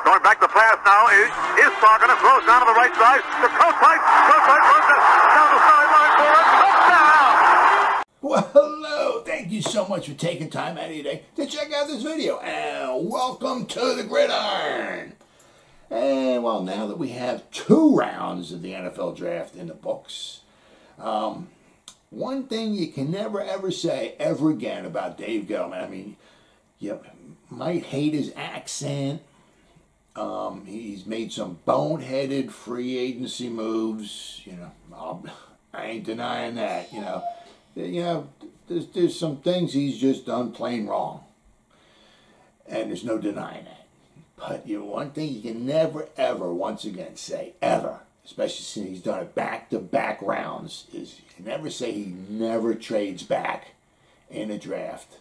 Going back to pass now is Falcon. Throws down to the right side. The coast pipe runs it down the sideline for a touchdown. Well, hello. Thank you so much for taking time out of your day to check out this video. And welcome to the Gridiron. And well, now that we have 2 rounds of the NFL draft in the books, one thing you can never ever say ever again about Dave Gettleman. I mean, you might hate his accent. He's made some boneheaded free agency moves. You know, I ain't denying that. There's some things he's just done plain wrong, and there's no denying that. But one thing you can never ever once again say ever, especially since he's done it back-to-back rounds, is you can never say he never trades back in a draft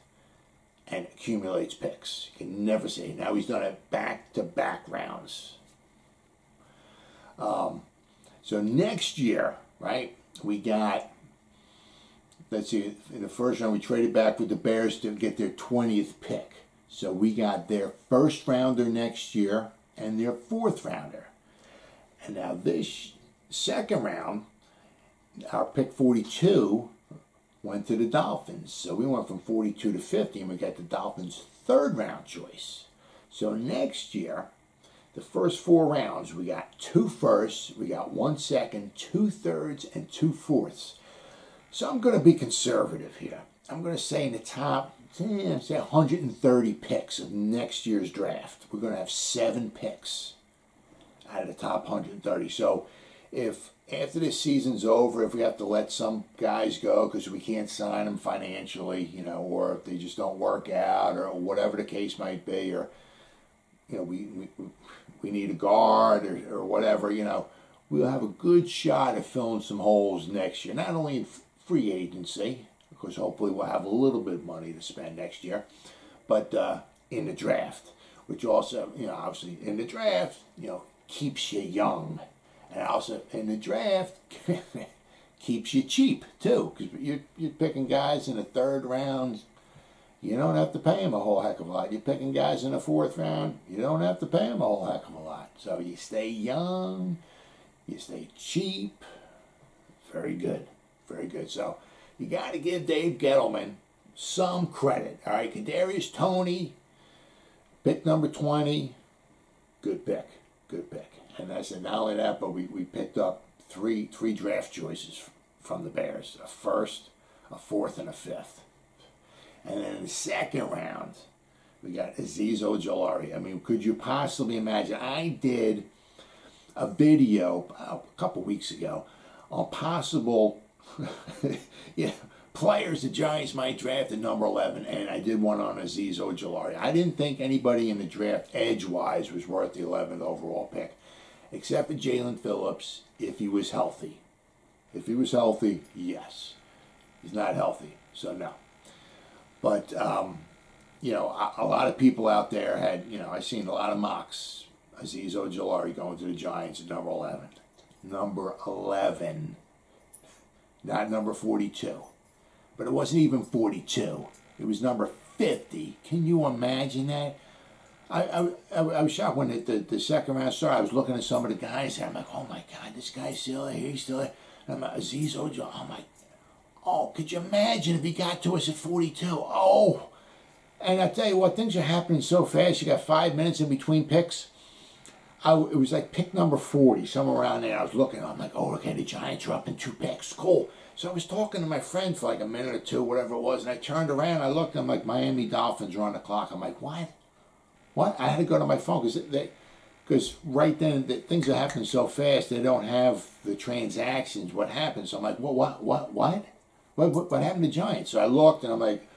and accumulates picks. You can never say. Now he's done it back-to-back rounds. So next year, right, we got, let's see, in the first round we traded back with the Bears to get their 20th pick. So we got their first rounder next year and their 4th rounder. And now this second round, our pick 42 went to the Dolphins. So we went from 42 to 50 and we got the Dolphins' 3rd round choice. So next year, the first 4 rounds, we got 2 firsts, we got 1 second, 2 thirds, and 2 fourths. So I'm going to be conservative here. I'm going to say in the top, say 130 picks of next year's draft. We're going to have 7 picks out of the top 130. So if after this season's over, if we have to let some guys go because we can't sign them financially, or if they just don't work out, or whatever the case might be, or we need a guard or whatever, we'll have a good shot at filling some holes next year. Not only in free agency, because hopefully we'll have a little bit of money to spend next year, but in the draft, which also, obviously in the draft, keeps you young. And also in the draft, keeps you cheap too, because you're picking guys in the 3rd round. You don't have to pay them a whole heck of a lot. You're picking guys in the 4th round. You don't have to pay them a whole heck of a lot. So you stay young, you stay cheap. Very good, very good. So you got to give Dave Gettleman some credit. All right, Kadarius Toney, pick number 20, good pick, good pick. And I said, not only that, but we picked up three draft choices from the Bears, a 1st, a 4th, and a 5th. And then in the 2nd round, we got Azeez Ojulari. I mean, could you possibly imagine? I did a video a couple weeks ago on possible players the Giants might draft at number 11, and I did one on Azeez Ojulari. I didn't think anybody in the draft edge-wise was worth the 11th overall pick, except for Jaelan Phillips, if he was healthy. If he was healthy, yes. He's not healthy, so no. But, a lot of people out there had, I've seen a lot of mocks. Azeez Ojulari going to the Giants at number 11. Number 11. Not number 42. But it wasn't even 42. It was number 50. Can you imagine that? I was shocked when the 2nd round started. I was looking at some of the guys there. I'm like, oh my God, this guy's still there. He's still there. And I'm like, Azeez Ojulari. I'm like, oh, could you imagine if he got to us at 42? Oh. And I tell you what, things are happening so fast. You got 5 minutes in between picks. It was like pick number 40, somewhere around there. I was looking. I'm like, oh, okay, the Giants are up in 2 picks. Cool. So I was talking to my friend for like a minute or 2, whatever it was, and I turned around. I looked. I'm like, Miami Dolphins are on the clock. I'm like, what? What? I had to go to my phone because right then things are happening so fast. They don't have the transactions. What happened? So I'm like, what? What happened to Giants? So I looked and I'm like,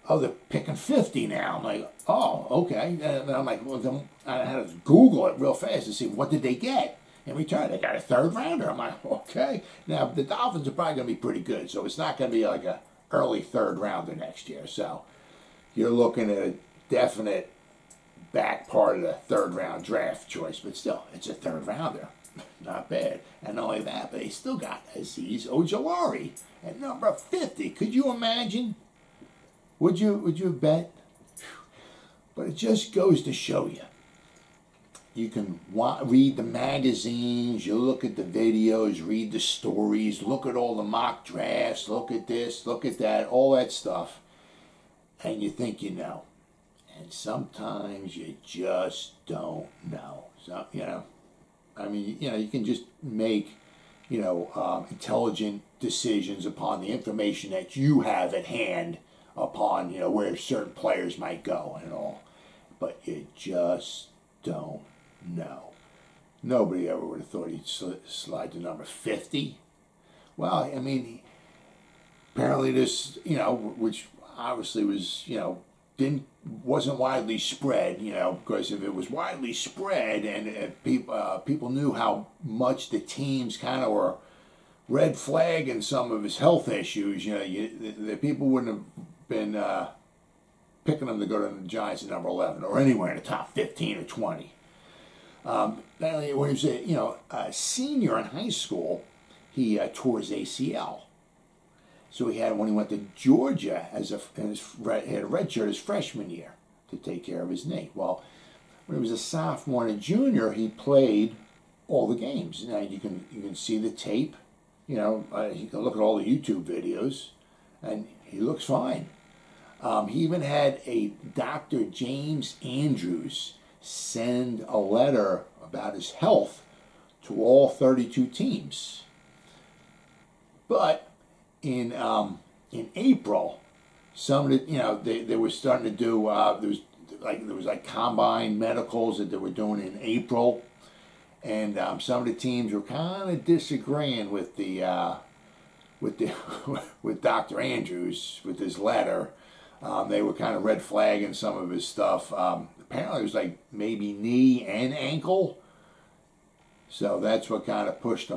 oh, they're picking 50 now. I'm like, oh, okay. And I'm like, well, then I had to Google it real fast to see what did they get in return. They got a 3rd rounder. I'm like, okay. Now the Dolphins are probably going to be pretty good, so it's not going to be like a early 3rd rounder next year. So you're looking at a definite back part of the 3rd round draft choice, but still, it's a 3rd rounder. Not bad. And not only that, but they still got Azeez Ojulari at number 50. Could you imagine? Would you bet? But it just goes to show you, you can read the magazines, you look at the videos, read the stories, look at all the mock drafts, look at this, look at that, all that stuff, and you think you know. And sometimes you just don't know. So, I mean, you can just make, intelligent decisions upon the information that you have at hand upon, where certain players might go and all. But you just don't know. Nobody ever would have thought he'd slide to number 50. Well, I mean, apparently this, which obviously was, wasn't widely spread, because if it was widely spread and people knew how much the teams kind of were red flagging some of his health issues, the people wouldn't have been picking him to go to the Giants at number 11 or anywhere in the top 15 or 20. When he was a senior in high school, he tore his ACL. So he had, when he went to Georgia, he had a red shirt his freshman year to take care of his knee. Well, when he was a sophomore and a junior, he played all the games. Now you can see the tape, you can look at all the YouTube videos, and he looks fine. He even had a Dr. James Andrews send a letter about his health to all 32 teams. But in April, some of the, they were starting to do, there was combine medicals that they were doing in April, and some of the teams were kind of disagreeing with with Dr. Andrews with his letter. They were kind of red flagging some of his stuff. Apparently it was maybe knee and ankle. So that's what kind of pushed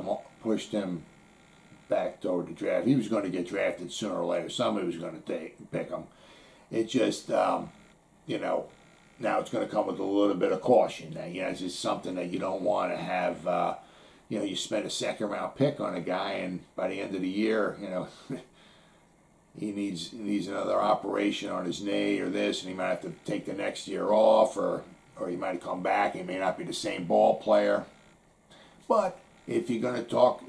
him back toward the draft. He was going to get drafted sooner or later. Somebody was going to pick him. It just, now it's going to come with a little bit of caution. Now, it's just something that you don't want to have, you spend a second-round pick on a guy, and by the end of the year, he needs another operation on his knee or this, and he might have to take the next year off, or he might come back. He may not be the same ball player. But if you're going to talk,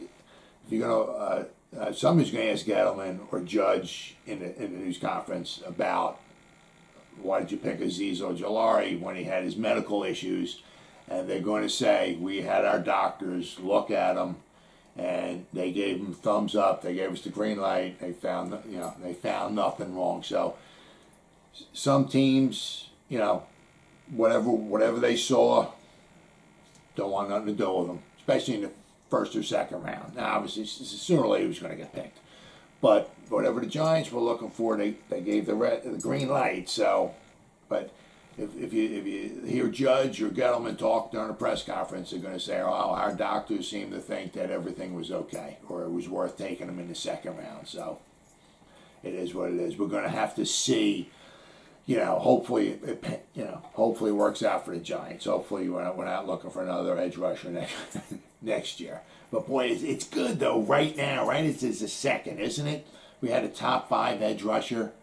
somebody's going to ask Gettleman or Judge in the news conference about why did you pick Azeez Ojulari when he had his medical issues, and they're going to say we had our doctors look at him, and they gave him thumbs up. They gave us the green light. They found nothing wrong. So some teams, whatever they saw, don't want nothing to do with them, especially in the first or second round. Now, obviously, sooner or later he was going to get picked. But whatever the Giants were looking for, they gave the green light. So, but if you hear Judge or Gettleman talk during a press conference, they're going to say, "Oh, our doctors seem to think that everything was okay, or it was worth taking them in the second round." So, it is what it is. We're going to have to see. Hopefully it works out for the Giants. Hopefully we're not looking for another edge rusher next year. But boy, it's good though right now, right? It's the second, isn't it? We had a top 5 edge rusher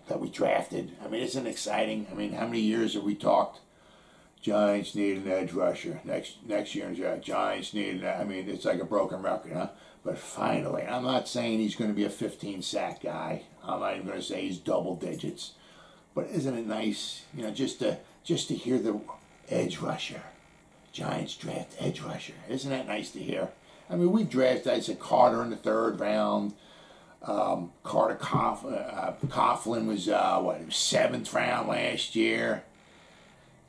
that we drafted. I mean, isn't it exciting? I mean, how many years have we talked? Giants need an edge rusher. Next year, Giants need an, I mean, it's like a broken record, huh? But finally, I'm not saying he's going to be a 15-sack guy. I'm not even going to say he's double digits. But isn't it nice, just to hear the edge rusher? Giants draft edge rusher. Isn't that nice to hear? I mean, we drafted, I said, Carter in the 3rd round. Carter Coughlin was, it was 7th round last year.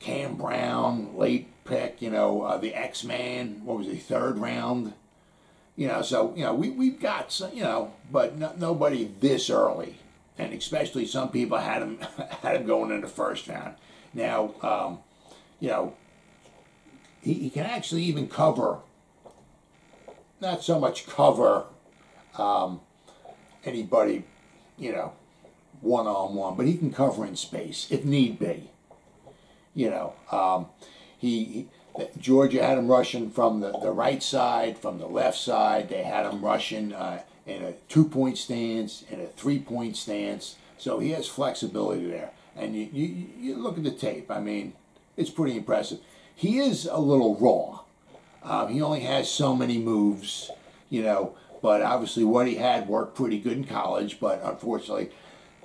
Cam Brown, late pick, the X-Man, what was he, 3rd round? We've got some, but nobody this early, and especially some people had him going in the 1st round. Now, he can actually even cover, not so much cover anybody, one-on-one, but he can cover in space if need be. Georgia had him rushing from the right side, from the left side. They had him rushing in a 2-point stance, in a 3-point stance. So he has flexibility there. And you look at the tape. I mean, it's pretty impressive. He is a little raw. He only has so many moves, you know, but obviously what he had worked pretty good in college, but unfortunately,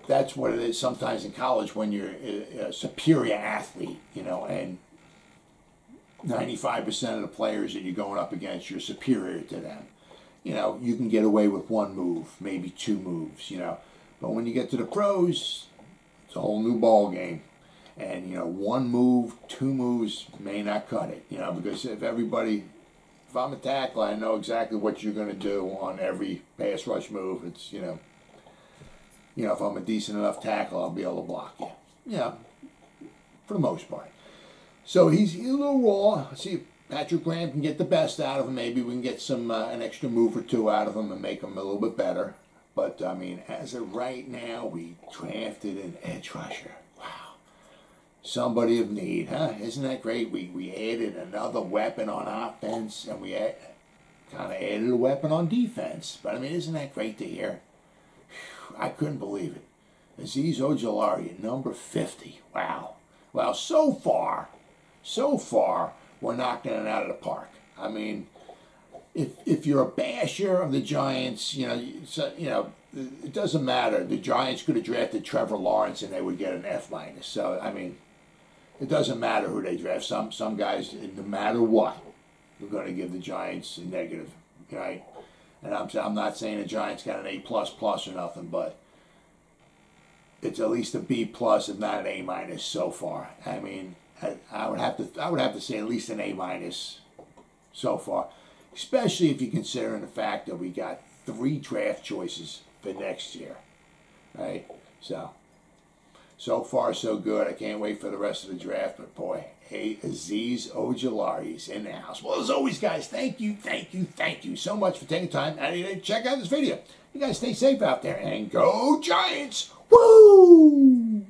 that's what it is sometimes in college when you're a superior athlete, you know, and 95% of the players that you're going up against, you're superior to them. You know, you can get away with one move, maybe two moves, you know. But when you get to the pros, it's a whole new ball game. And, you know, one move, two moves may not cut it, you know, because if I'm a tackler, I know exactly what you're going to do on every pass rush move. It's, you know, if I'm a decent enough tackle, I'll be able to block you. You know, for the most part. So he's a little raw. Let's see if Patrick Graham can get the best out of him. Maybe we can get some an extra move or two out of him and make him a little bit better. But, I mean, as of right now, we drafted an edge rusher. Wow. Somebody of need, huh? Isn't that great? We added another weapon on offense, and we kind of added a weapon on defense. But, I mean, isn't that great to hear? Whew, I couldn't believe it. Azeez Ojulari at number 50. Wow. Well, so far, we're knocking it out of the park. I mean, if you're a basher of the Giants, you know, it doesn't matter. The Giants could have drafted Trevor Lawrence and they would get an F-. So, I mean, it doesn't matter who they draft. Some guys, no matter what, they're going to give the Giants a negative, right? And I'm not saying the Giants got an A++ or nothing, but it's at least a B+, if not an A- so far. I mean, I would have to say at least an A- so far, especially if you're considering the fact that we got 3 draft choices for next year, right? So far so good. I can't wait for the rest of the draft, but boy, hey, Azeez Ojulari is in the house. Well, as always, guys, thank you so much for taking time out of your day to check out this video. You guys stay safe out there and go Giants! Woo!